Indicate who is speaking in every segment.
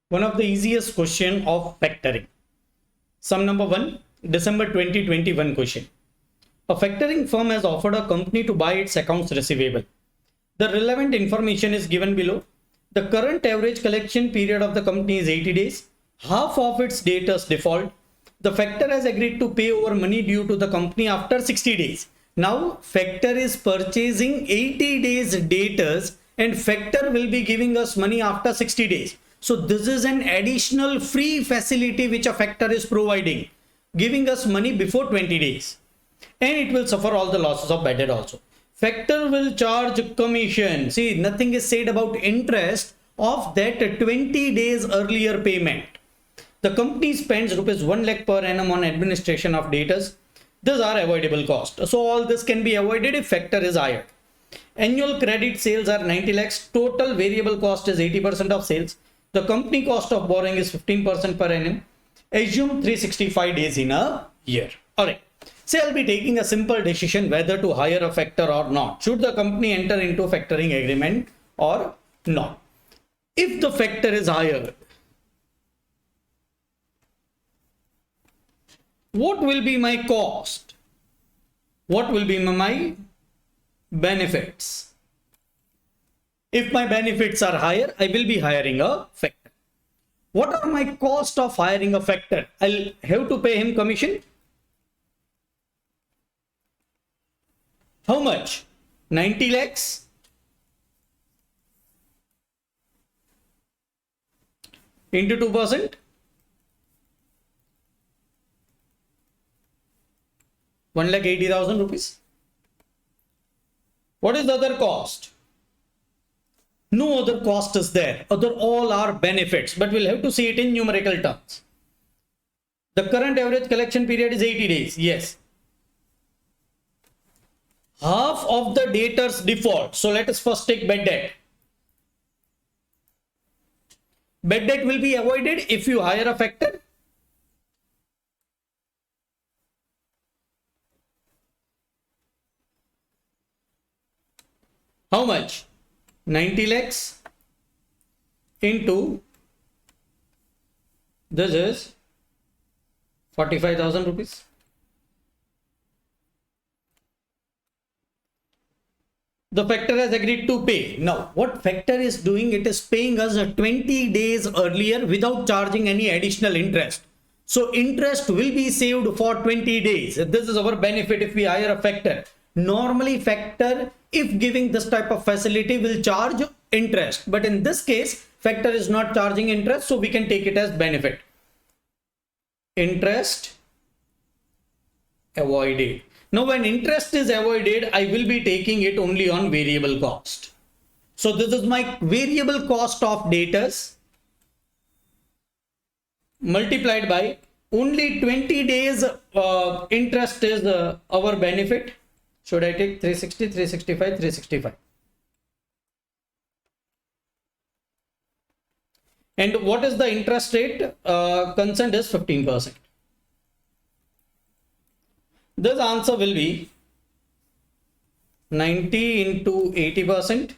Speaker 1: One of the easiest question of factoring. Sum number 1, December 2021 question. A factoring firm has offered a company to buy its accounts receivable. The relevant information is given below. The current average collection period of the company is 80 days. Half of its debtors default. The factor has agreed to pay over money due to the company after 60 days. Now, factor is purchasing 80 days debtors and factor will be giving us money after 60 days. So this is an additional free facility which a factor is providing, giving us money before 20 days. And it will suffer all the losses of bad debt also. Factor will charge commission. See, nothing is said about interest of that 20 days earlier payment. The company spends rupees 1 lakh per annum on administration of debtors. These are avoidable costs. So all this can be avoided if factor is hired. Annual credit sales are 90 lakhs. Total variable cost is 80% of sales. The company cost of borrowing is 15% per annum. Assume 365 days in a year. Alright. Say I'll be taking a simple decision whether to hire a factor or not. Should the company enter into a factoring agreement or not? If the factor is hired, what will be my cost? What will be my benefits? If my benefits are higher, I will be hiring a factor. What are my cost of hiring a factor? I'll have to pay him commission. How much? 90 lakhs into 2%. 1,80,000 rupees. What is the other cost? No other cost is there. Other all are benefits, but we'll have to see it in numerical terms. The current average collection period is 80 days. Yes. Half of the debtors default. So let us first take bad debt. Bad debt will be avoided if you hire a factor. How much? 90 lakhs into this is 45,000 rupees. The factor has agreed to pay. Now, what factor is doing? It is paying us 20 days earlier without charging any additional interest. So, interest will be saved for 20 days. This is our benefit if we hire a factor. Normally, factor, if giving this type of facility, will charge interest. But in this case, factor is not charging interest. So, we can take it as benefit. Interest avoided. Now, when interest is avoided, I will be taking it only on variable cost. So, this is my variable cost of debtors multiplied by only 20 days interest is our benefit. Should I take 360, 365, 365? And what is the interest rate? Consent is 15%. This answer will be 90 into 80%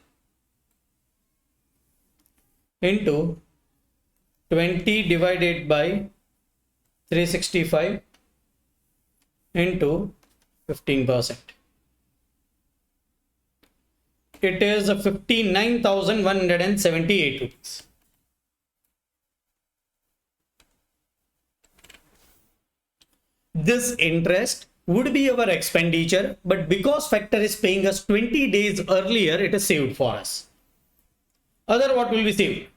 Speaker 1: into 20 divided by 365 into 15%. It is 59,178 rupees. This interest would be our expenditure, but because factor is paying us 20 days earlier, it is saved for us. Other what will be saved?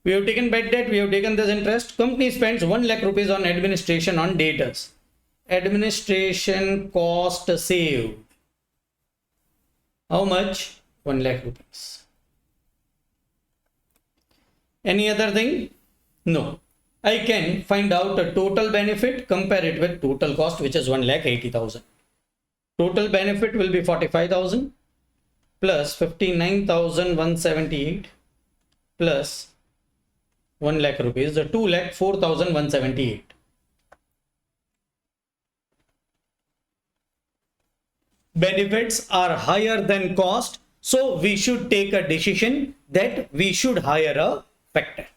Speaker 1: We have taken bad debt, we have taken this interest. Company spends 1 lakh rupees on administration on debtors. Administration cost saved. How much? 1 lakh rupees. Any other thing? No. I can find out a total benefit, compare it with total cost, which is 1,80,000. Total benefit will be 45,000 plus 59,178 plus 1 lakh rupees, the 2,04,178. Benefits are higher than cost, so we should take a decision that we should hire a factor.